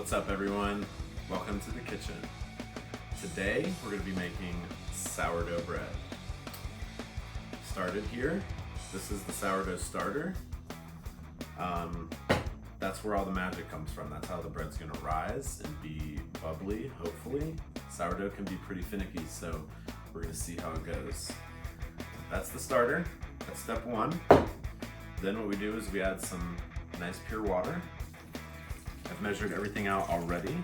What's up, everyone? Welcome to the kitchen. Today we're going to be making sourdough bread. Started here. This is the sourdough starter. That's where all the magic comes from. That's how the bread's going to rise and be bubbly, hopefully. Sourdough can be pretty finicky, so we're going to see how it goes. That's the starter. That's step one. Then what we do is we add some nice pure water. I've measured everything out already,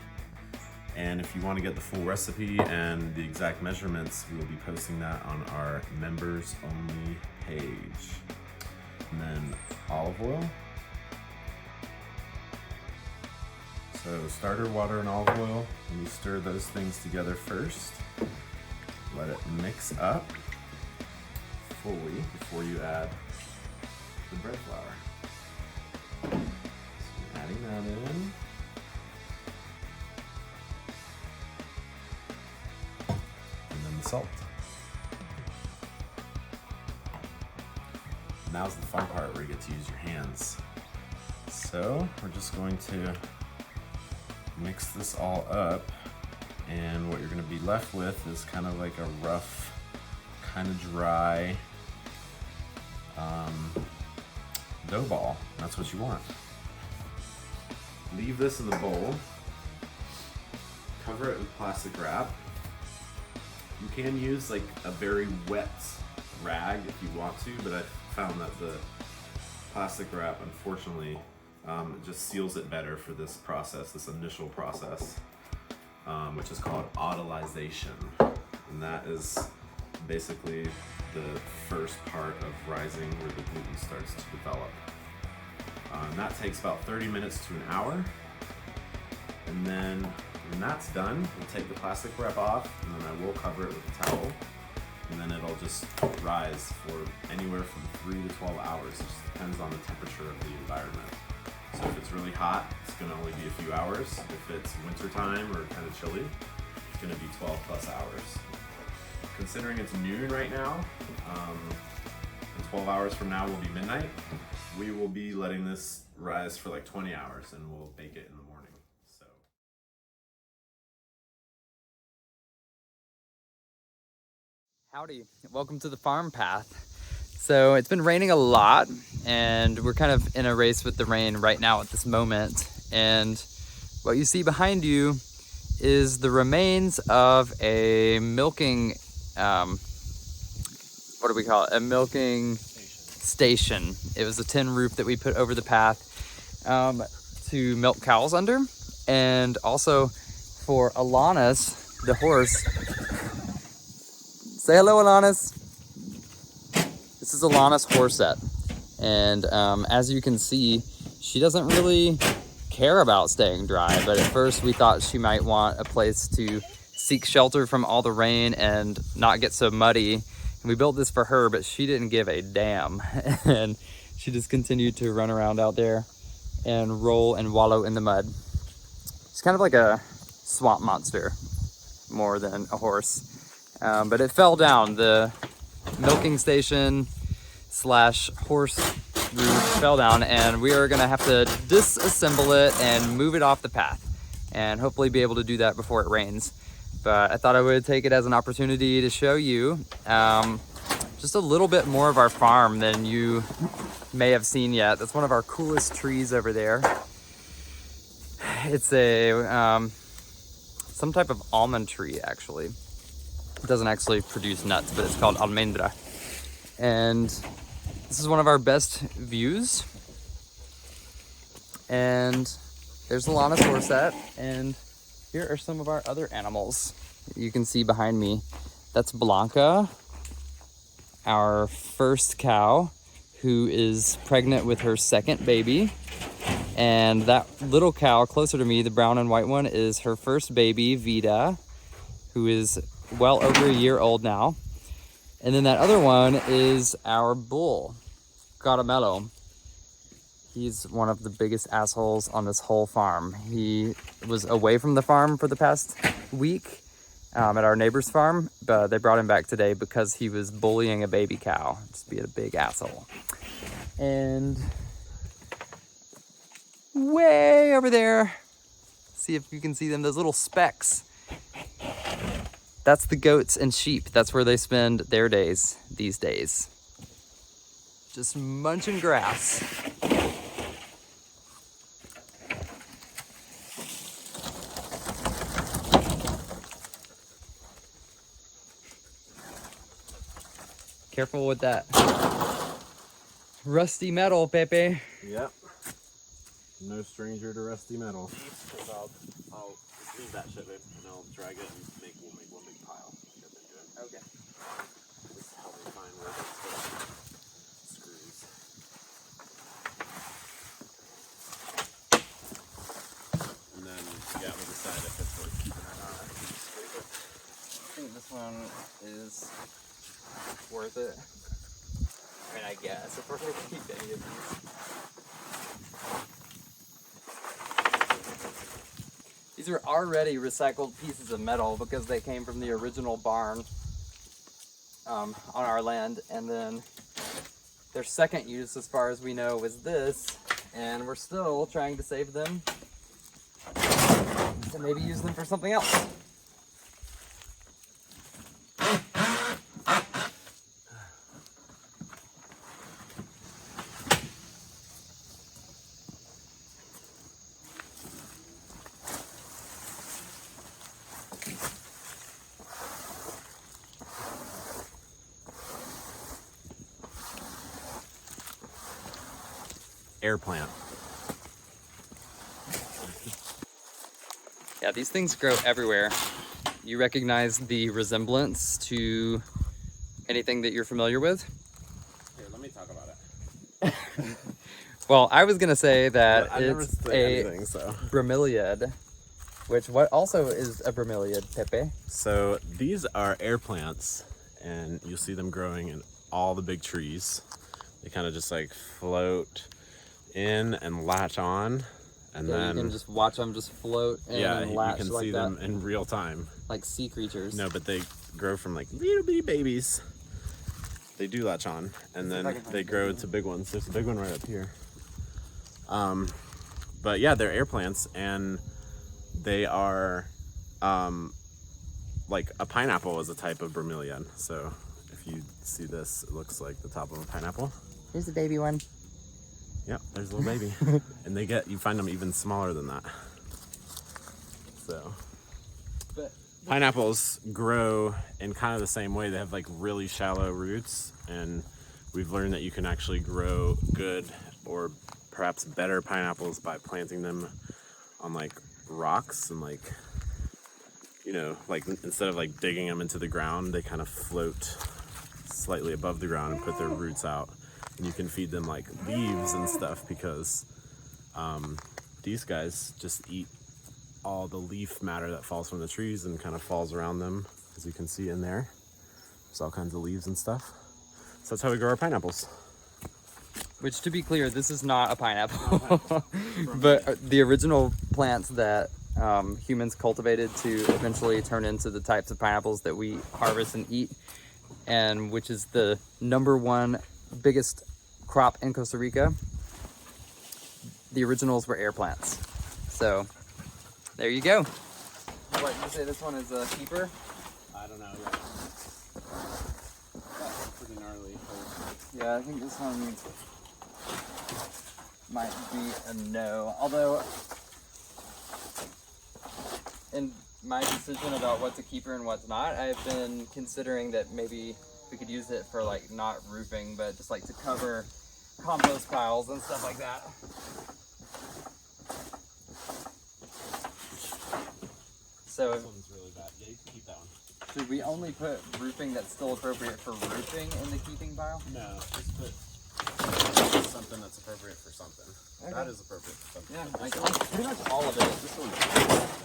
and if you want to get the full recipe and the exact measurements, we will be posting that on our members only page. And then olive oil. So starter water and olive oil, and you stir those things together first. Let it mix up fully before you add the bread flour. So adding that in. And then the salt. Now's the fun part where you get to use your hands. So we're just going to mix this all up, and what you're going to be left with is kind of like a rough, kind of dry dough ball. That's what you want. Leave this in the bowl. Cover it with plastic wrap. You can use like a very wet rag if you want to, but I found that the plastic wrap, unfortunately, it just seals it better for this process, this initial process, which is called autolyzation. And that is basically the first part of rising where the gluten starts to develop. And that takes about 30 minutes to an hour. And then when that's done, we'll take the plastic wrap off, and then I will cover it with a towel. And then it'll just rise for anywhere from 3 to 12 hours. It just depends on the temperature of the environment. So if it's really hot, it's gonna only be a few hours. If it's wintertime or kind of chilly, it's gonna be 12 plus hours. Considering it's noon right now, and 12 hours from now will be midnight, we will be letting this rise for like 20 hours, and we'll bake it in the morning. So. Howdy, welcome to the farm path. So it's been raining a lot, and we're kind of in a race with the rain right now at this moment. And what you see behind you is the remains of a milking, what do we call it? A milking station. It was a tin roof that we put over the path to milk cows under, and also for Alanis, the horse. Say hello, Alanis. This is Alanis Horsette, and as you can see, she doesn't really care about staying dry, but at first we thought she might want a place to seek shelter from all the rain and not get so muddy. And we built this for her, but she didn't give a damn, and she just continued to run around out there and roll and wallow in the mud. It's kind of like a swamp monster more than a horse. But it fell down. The milking station / horse roof fell down, and we are gonna have to disassemble it and move it off the path, and hopefully be able to do that before it rains. But I thought I would take it as an opportunity to show you just a little bit more of our farm than you may have seen yet. That's one of our coolest trees over there. It's a some type of almond tree, actually. It doesn't actually produce nuts, but it's called almendra. And this is one of our best views. And there's Alanis Horsette, and here are some of our other animals you can see behind me. That's Blanca, our first cow, who is pregnant with her second baby. And that little cow closer to me, the brown and white one, is her first baby, Vida, who is well over a year old now. And then that other one is our bull, Caramello. He's one of the biggest assholes on this whole farm. He was away from the farm for the past week at our neighbor's farm, but they brought him back today because he was bullying a baby cow, just being a big asshole. And way over there, see if you can see them, those little specks. That's the goats and sheep. That's where they spend their days these days. Just munching grass. Careful with that rusty metal, Pepe. Yep. No stranger to rusty metal. Because I'll leave that shit and I'll drag it and we'll make one big pile. Okay. This is how we find where those screws. And then, yeah, we'll decide if it's worth keeping or not. I think this one is worth it. I mean, I guess if we're gonna keep any of these. These are already recycled pieces of metal because they came from the original barn on our land, and then their second use, as far as we know, was this, and we're still trying to save them to maybe use them for something else. Air plant. Yeah, these things grow everywhere. You recognize the resemblance to anything that you're familiar with? Here, let me talk about it. Well, I was gonna say that I never it's say a anything, so. bromeliad, which what also is a bromeliad, Pepe? So these are air plants, and you'll see them growing in all the big trees. They kind of just like float in and latch on, and Yeah, then you can just watch them just float in and latch you can like see that, them in real time. like sea creatures. No, but they grow from like little bitty babies. They do latch on, and then they grow into big ones. There's a big one right up here. But yeah, they're air plants, and they are like a pineapple is a type of bromeliad. So if you see this, it looks like the top of a pineapple. Here's the baby one. Yep, there's a little baby. And you find them even smaller than that. So pineapples grow in kind of the same way. They have like really shallow roots, and we've learned that you can actually grow good or perhaps better pineapples by planting them on like rocks, and like, you know, like instead of like digging them into the ground, they kind of float slightly above the ground and put their roots out. And you can feed them like leaves and stuff, because these guys just eat all the leaf matter that falls from the trees and kind of falls around them, as you can see in there. There's all kinds of leaves and stuff. So that's how we grow our pineapples. Which, to be clear, this is not a pineapple, but the original plants that humans cultivated to eventually turn into the types of pineapples that we harvest and eat, and which is the #1 biggest crop in Costa Rica. The originals were air plants. So there you go. What, you say this one is a keeper? I don't know. Yeah. That's pretty gnarly. Yeah, I think this one might be a no. Although, in my decision about what's a keeper and what's not, I've been considering that maybe we could use it for like not roofing, but just like to cover compost piles and stuff like that. So This one's really bad. Yeah, you can keep that one. should we only put roofing that's still appropriate for roofing in the keeping pile? No, just put something that's appropriate for something. Okay. That is appropriate for something. Yeah, like pretty much all of it. This one,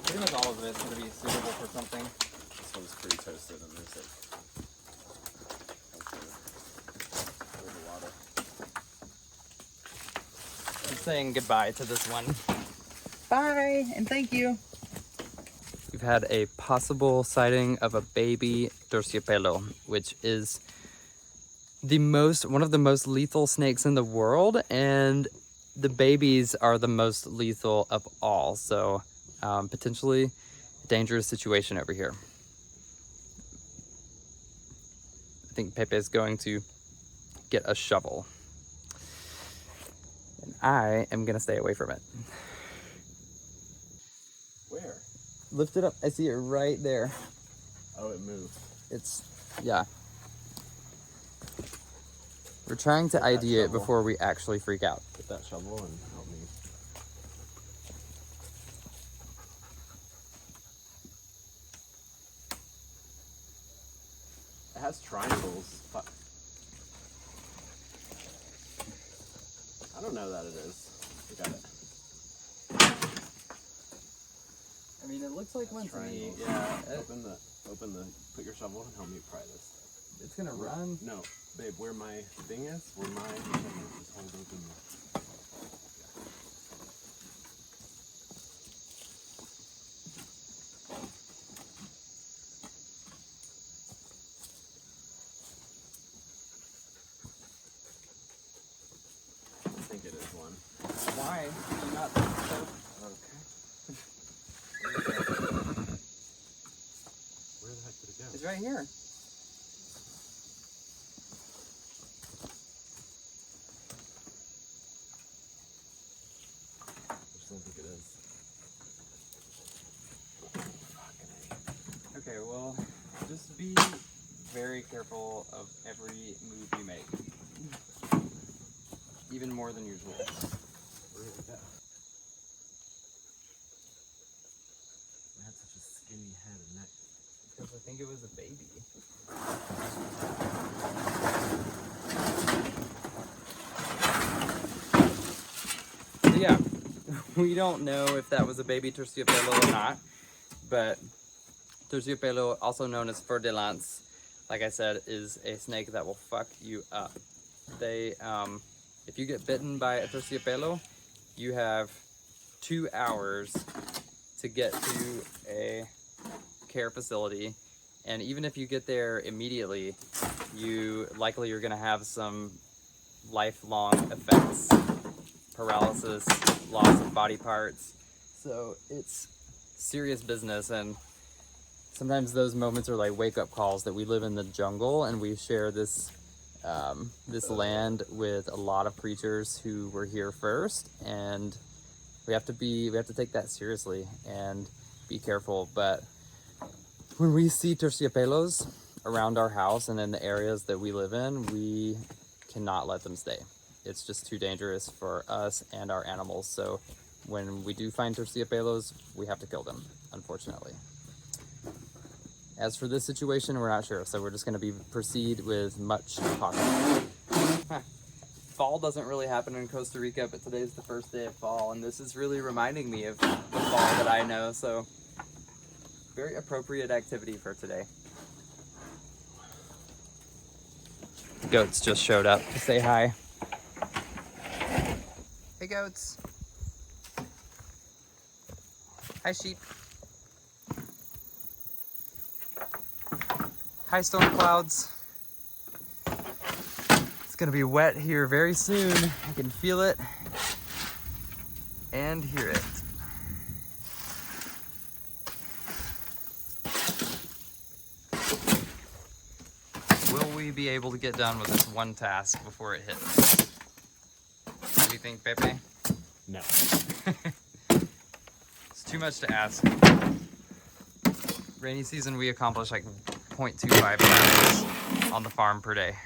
Pretty much all of it is going to be suitable for something. this one's pretty toasted, and there's like a lot of. I'm saying goodbye to this one. Bye, and thank you. We've had a possible sighting of a baby terciopelo, which is one of the most lethal snakes in the world, and the babies are the most lethal of all. So potentially dangerous situation over here. I think Pepe is going to get a shovel. And I am gonna stay away from it. Where? Lift it up. I see it right there. Oh, it moved. Yeah. We're trying to ID it before we actually freak out. Get that shovel and help me. It has triangles. I don't know that it is. We got it. I mean, it looks like one to me. Yeah. Open the. Put your shovel and help me pry this. It's gonna run. No, babe. Where my thing is, where my shovel is, just hold open. I think it is one. Why? You're not so... Okay. Where the heck did it go? It's right here. I just don't think it is. Okay, well, just be very careful of every move you make. Even more than usual. Where did it go? It had such a skinny head and neck. Because I think it was a baby. So yeah, we don't know if that was a baby terciopelo or not, but terciopelo, also known as fer de lance, like I said, is a snake that will fuck you up. They, if you get bitten by a terciopelo, you have 2 hours to get to a care facility, and even if you get there immediately, you're gonna have some lifelong effects, paralysis, loss of body parts. So it's serious business, and sometimes those moments are like wake-up calls that we live in the jungle and we share this this land with a lot of creatures who were here first, and we have to take that seriously and be careful. But when we see terciopelos around our house and in the areas that we live in, we cannot let them stay. It's just too dangerous for us and our animals. So when we do find terciopelos, we have to kill them, unfortunately. As for this situation, we're not sure, so we're just going to proceed with much caution. Fall doesn't really happen in Costa Rica, but today's the first day of fall, and this is really reminding me of the fall that I know, so very appropriate activity for today. Goats just showed up to say hi. Hey goats. Hi sheep. Hi storm clouds. It's gonna be wet here very soon. I can feel it and hear it. Will we be able to get done with this one task before it hits? What do you think, Pepe? No. It's too much to ask. Rainy season, we accomplish like 0.25 pounds on the farm per day.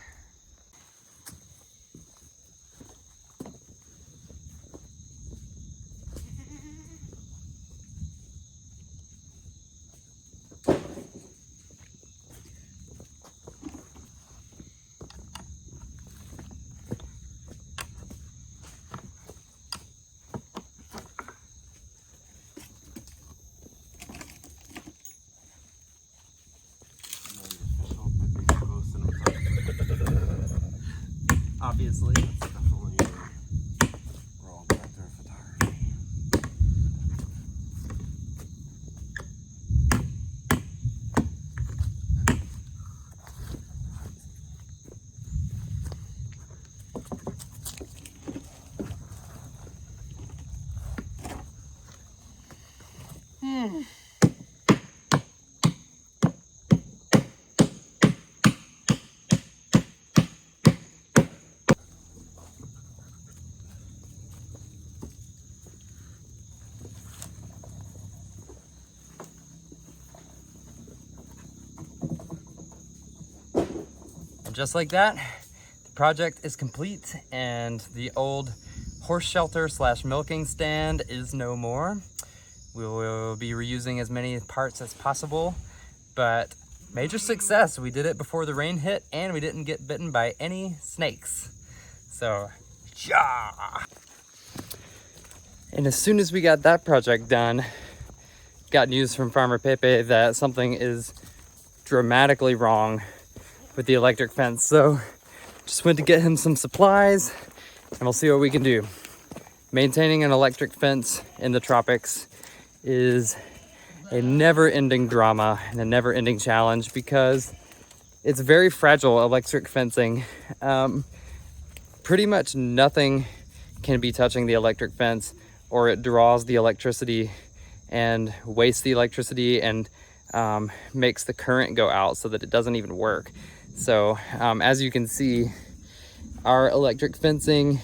And just like that, the project is complete and the old horse shelter / milking stand is no more. We will be reusing as many parts as possible, but major success. We did it before the rain hit and we didn't get bitten by any snakes. So, yeah. And as soon as we got that project done, got news from Farmer Pepe that something is dramatically wrong with the electric fence. So just went to get him some supplies and we'll see what we can do. Maintaining an electric fence in the tropics is a never-ending drama and a never-ending challenge because it's very fragile electric fencing. Pretty much nothing can be touching the electric fence or it draws the electricity and wastes the electricity and makes the current go out so that it doesn't even work. So as you can see, our electric fencing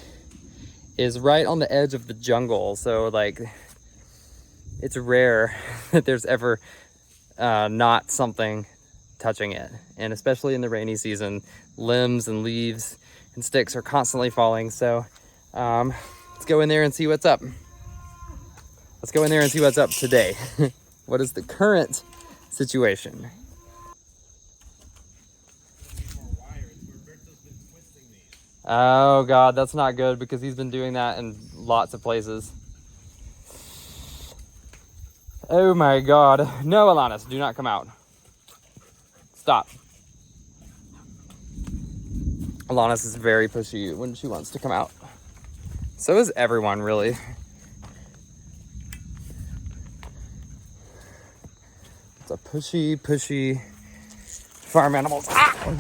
is right on the edge of the jungle. So like, it's rare that there's ever not something touching it. And especially in the rainy season, limbs and leaves and sticks are constantly falling. So let's go in there and see what's up. Let's go in there and see what's up today. What is the current situation? Oh God, that's not good because he's been doing that in lots of places. Oh my God. No, Alanis, do not come out. Stop. Alanis is very pushy when she wants to come out. So is everyone, really. It's a pushy farm animals. Ah!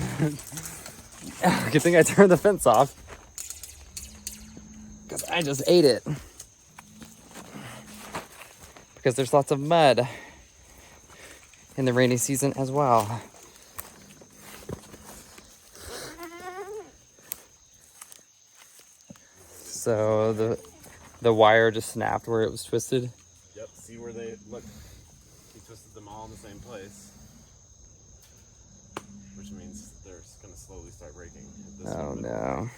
Good thing I turned the fence off because I just ate it. Because there's lots of mud in the rainy season as well. So the wire just snapped where it was twisted. Yep, see where they, look, he twisted them all in the same place. Which means they're gonna slowly start breaking. Oh no.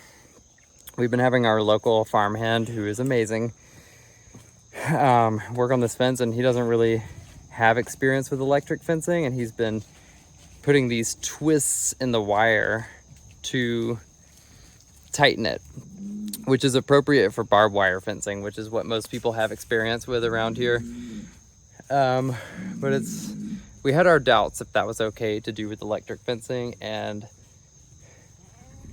We've been having our local farmhand, who is amazing, work on this fence, and he doesn't really have experience with electric fencing, and he's been putting these twists in the wire to tighten it, which is appropriate for barbed wire fencing, which is what most people have experience with around here. But we had our doubts if that was okay to do with electric fencing, and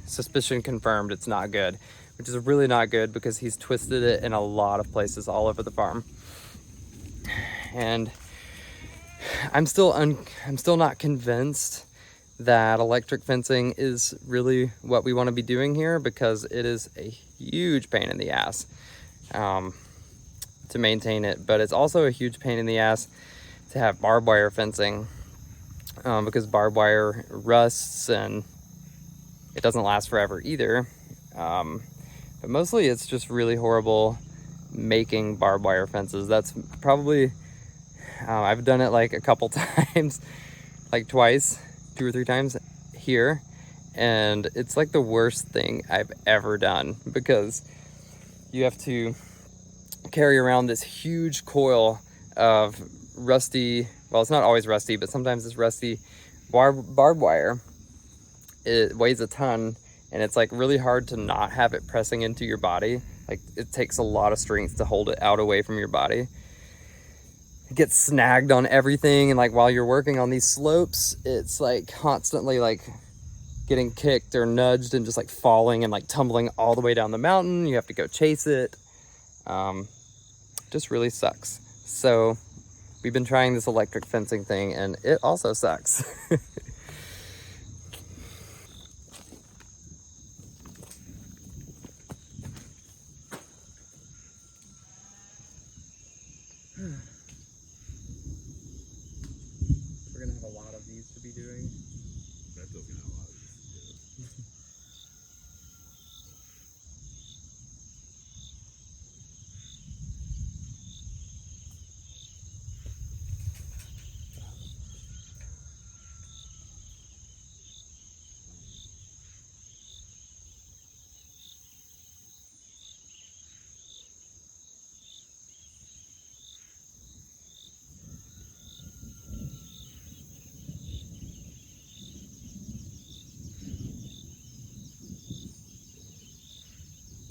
suspicion confirmed it's not good, which is really not good because he's twisted it in a lot of places all over the farm. And I'm still not convinced that electric fencing is really what we want to be doing here, because it is a huge pain in the ass to maintain it, but it's also a huge pain in the ass to have barbed wire fencing because barbed wire rusts and it doesn't last forever either. But mostly it's just really horrible making barbed wire fences. That's probably, I've done it like a couple times, like twice, 2 or 3 times here. And it's like the worst thing I've ever done because you have to carry around this huge coil of rusty, well, it's not always rusty, but sometimes it's rusty barbed wire. It weighs a ton and it's like really hard to not have it pressing into your body. Like it takes a lot of strength to hold it out away from your body. It gets snagged on everything, and like while you're working on these slopes, it's like constantly like getting kicked or nudged and just like falling and like tumbling all the way down the mountain. You have to go chase it. Just really sucks. So we've been trying this electric fencing thing and it also sucks.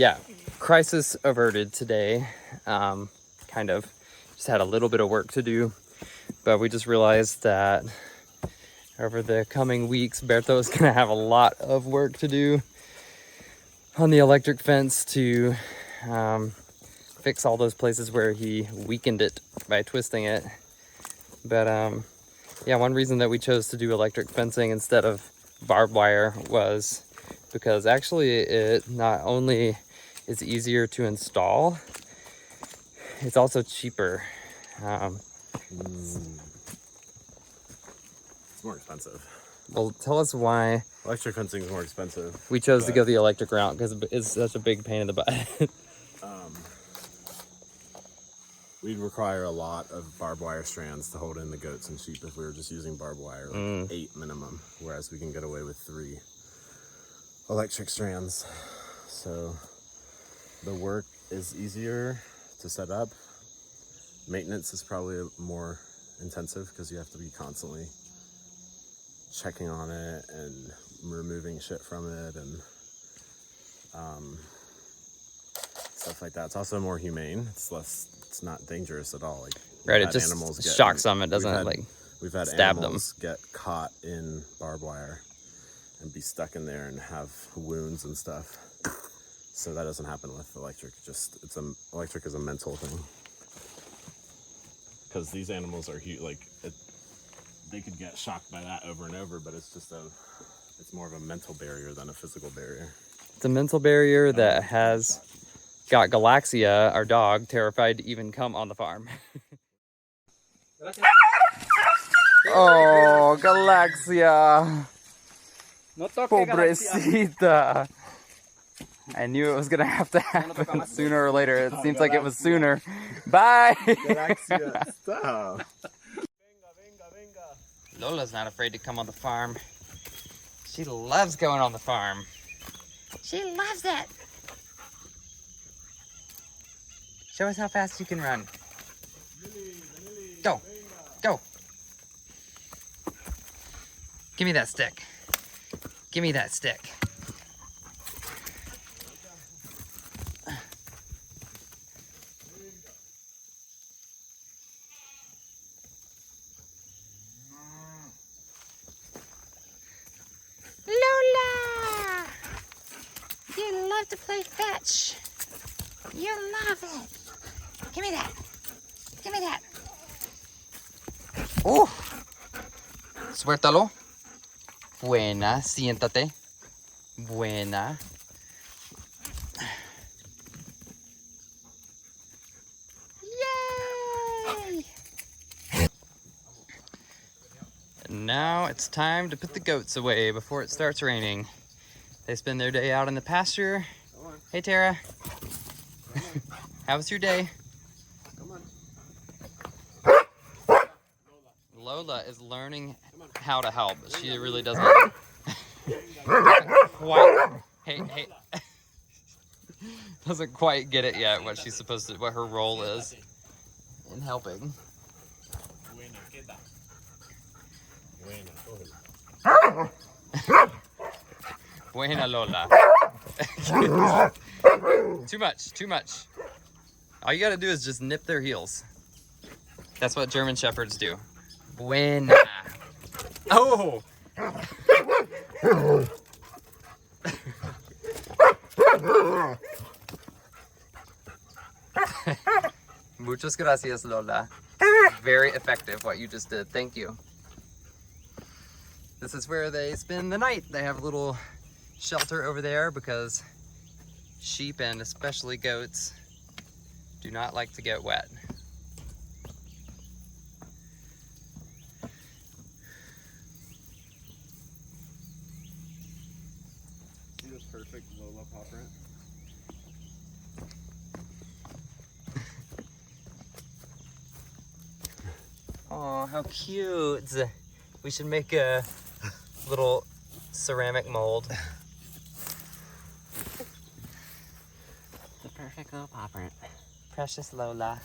Yeah, crisis averted today. Kind of just had a little bit of work to do, but we just realized that over the coming weeks, Berto is gonna have a lot of work to do on the electric fence to fix all those places where he weakened it by twisting it. But yeah, one reason that we chose to do electric fencing instead of barbed wire was because actually it not only is easier to install, it's also cheaper. It's more expensive. Well, tell us why Electric fencing is more expensive. we chose to go the electric route, because it's such a big pain in the butt. We'd require a lot of barbed wire strands to hold in the goats and sheep if we were just using barbed wire, like 8 minimum, whereas we can get away with 3 electric strands. So the work is easier to set up. Maintenance is probably more intensive because you have to be constantly checking on it and removing shit from it and stuff like that. It's also more humane. It's not dangerous at all. Like, Right, it just shocks them. It doesn't we've had stab animals get caught in barbed wire and be stuck in there and have wounds and stuff. So that doesn't happen with electric. Electric is a mental thing. Because these animals are huge. They could get shocked by that over and over, but it's more of a mental barrier than a physical barrier. It's a mental barrier that has got Galaxia, our dog, terrified to even come on the farm. Oh, Galaxia. Pobrecita. I knew it was gonna have to happen sooner or later. It seems like it was sooner. Bye. Galaxia, stop. Lola's not afraid to come on the farm. She loves going on the farm. She loves it. Show us how fast you can run. Go. Go. Give me that stick. Give me that stick. Lola! You love to play fetch. You love it. Give me that. Give me that. Suéltalo. Buena, siéntate. Buena. Yay! And now it's time to put the goats away before it starts raining. They spend their day out in the pasture. Hey, Tara. How was your day? Lola is learning how to help. She really doesn't quite. Hey. Doesn't quite get it yet. What she's supposed to. What her role is in helping. Buena Lola. Too much. All you gotta do is just nip their heels. That's what German Shepherds do. Buena. Oh! Muchas gracias, Lola. Very effective what you just did. Thank you. This is where they spend the night. They have a little shelter over there because sheep and especially goats do not like to get wet. See this perfect Lola paw print? Oh, how cute. We should make a little ceramic mold. The perfect little paw print. Precious Lola.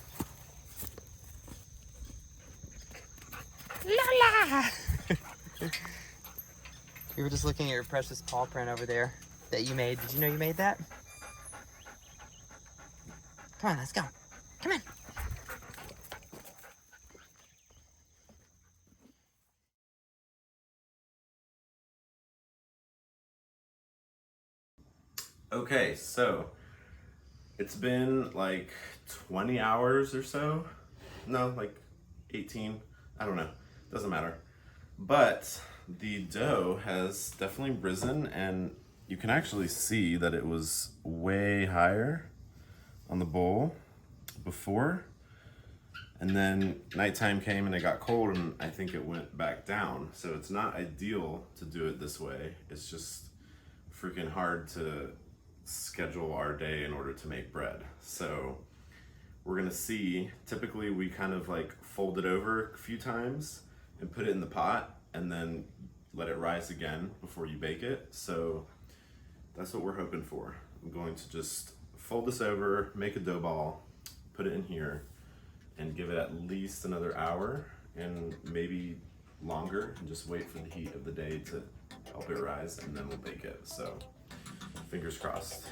Lola! We were just looking at your precious paw print over there that you made. Did you know you made that? Come on, let's go. Come on. Okay, so it's been like 20 hours or so. No, like 18. I don't know. Doesn't matter. But the dough has definitely risen, and you can actually see that it was way higher on the bowl before. And then nighttime came and it got cold, and I think it went back down. So it's not ideal to do it this way. It's just freaking hard to schedule our day in order to make bread. So we're gonna see, typically we kind of like fold it over a few times and put it in the pot and then let it rise again before you bake it. So that's what we're hoping for. I'm going to just fold this over, make a dough ball, put it in here, and give it at least another hour and maybe longer, and just wait for the heat of the day to help it rise, and then we'll bake it. So fingers crossed.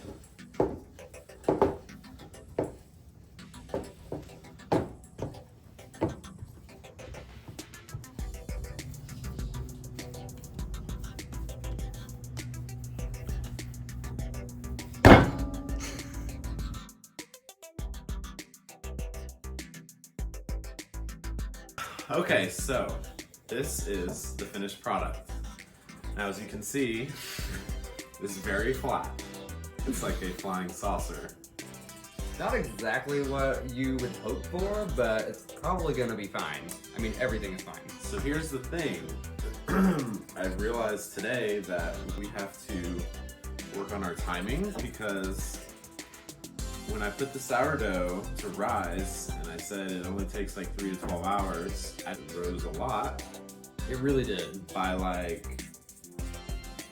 Okay, so this is the finished product. Now, as you can see, it's very flat. It's like a flying saucer. Not exactly what you would hope for, but it's probably gonna be fine. I mean, everything is fine. So here's the thing. I realized today that we have to work on our timing, because when I put the sourdough to rise, and I said it only takes like 3 to 12 hours, it rose a lot. It really did. By like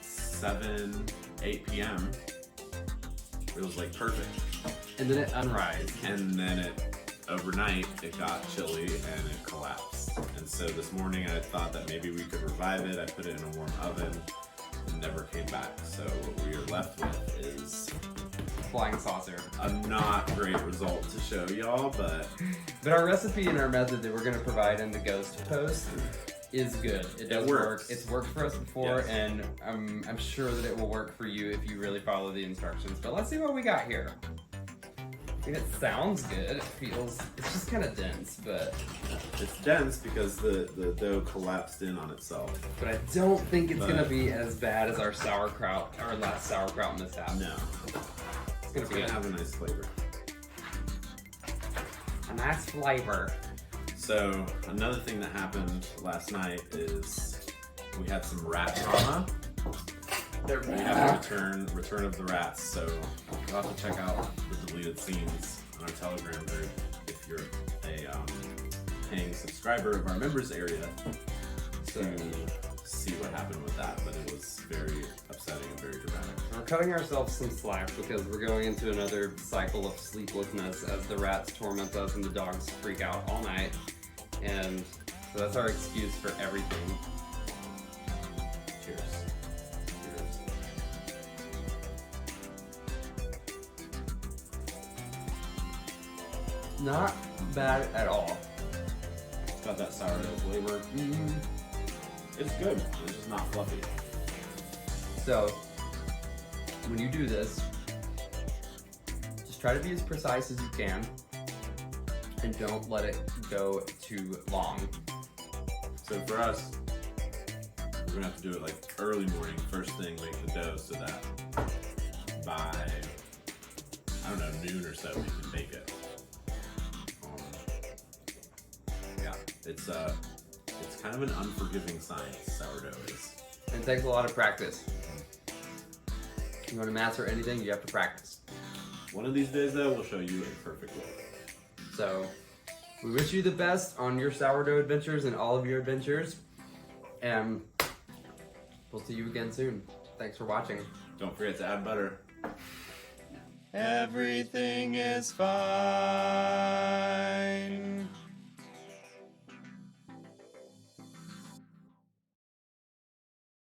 7, 8 p.m. It was like perfect. And then it unrised. And then overnight, it got chilly and it collapsed. And so this morning I thought that maybe we could revive it. I put it in a warm oven and never came back. So what we are left with is Flying saucer. a not great result to show y'all, but our recipe and our method that we're gonna provide in the ghost post is good. It does work. It's worked for us before, Yes. and I'm sure that it will work for you if you really follow the instructions. But let's see what we got here. I mean, it sounds good. It's just kind of dense, but it's dense because the dough collapsed in on itself. I don't think it's gonna be as bad as our sauerkraut, our last sauerkraut mishap. No. It's gonna It's be gonna have a nice flavor. a nice flavor. So another thing that happened last night is we had some rat trauma. We have a return of the rats, so you'll have to check out the deleted scenes on our Telegram group if you're a paying subscriber of our members area to see what happened with that. But it was very upsetting and very dramatic. We're cutting ourselves some slack because we're going into another cycle of sleeplessness as the rats torment us and the dogs freak out all night. And so that's our excuse for everything. Cheers. Cheers. Not bad at all. It's got that sourdough flavor. Mm-hmm. It's good. It's just not fluffy. So, when you do this, just try to be as precise as you can and don't let it go too long. So for us, we're gonna have to do it like early morning, first thing, make the dough so that by, I don't know, noon or so we can bake it. Yeah, it's kind of an unforgiving science, sourdough is. And it takes a lot of practice. You want to master anything, you have to practice. One of these days though, we'll show you a perfect way. So, we wish you the best on your sourdough adventures and all of your adventures. And we'll see you again soon. Thanks for watching. Don't forget to add butter. Everything is fine.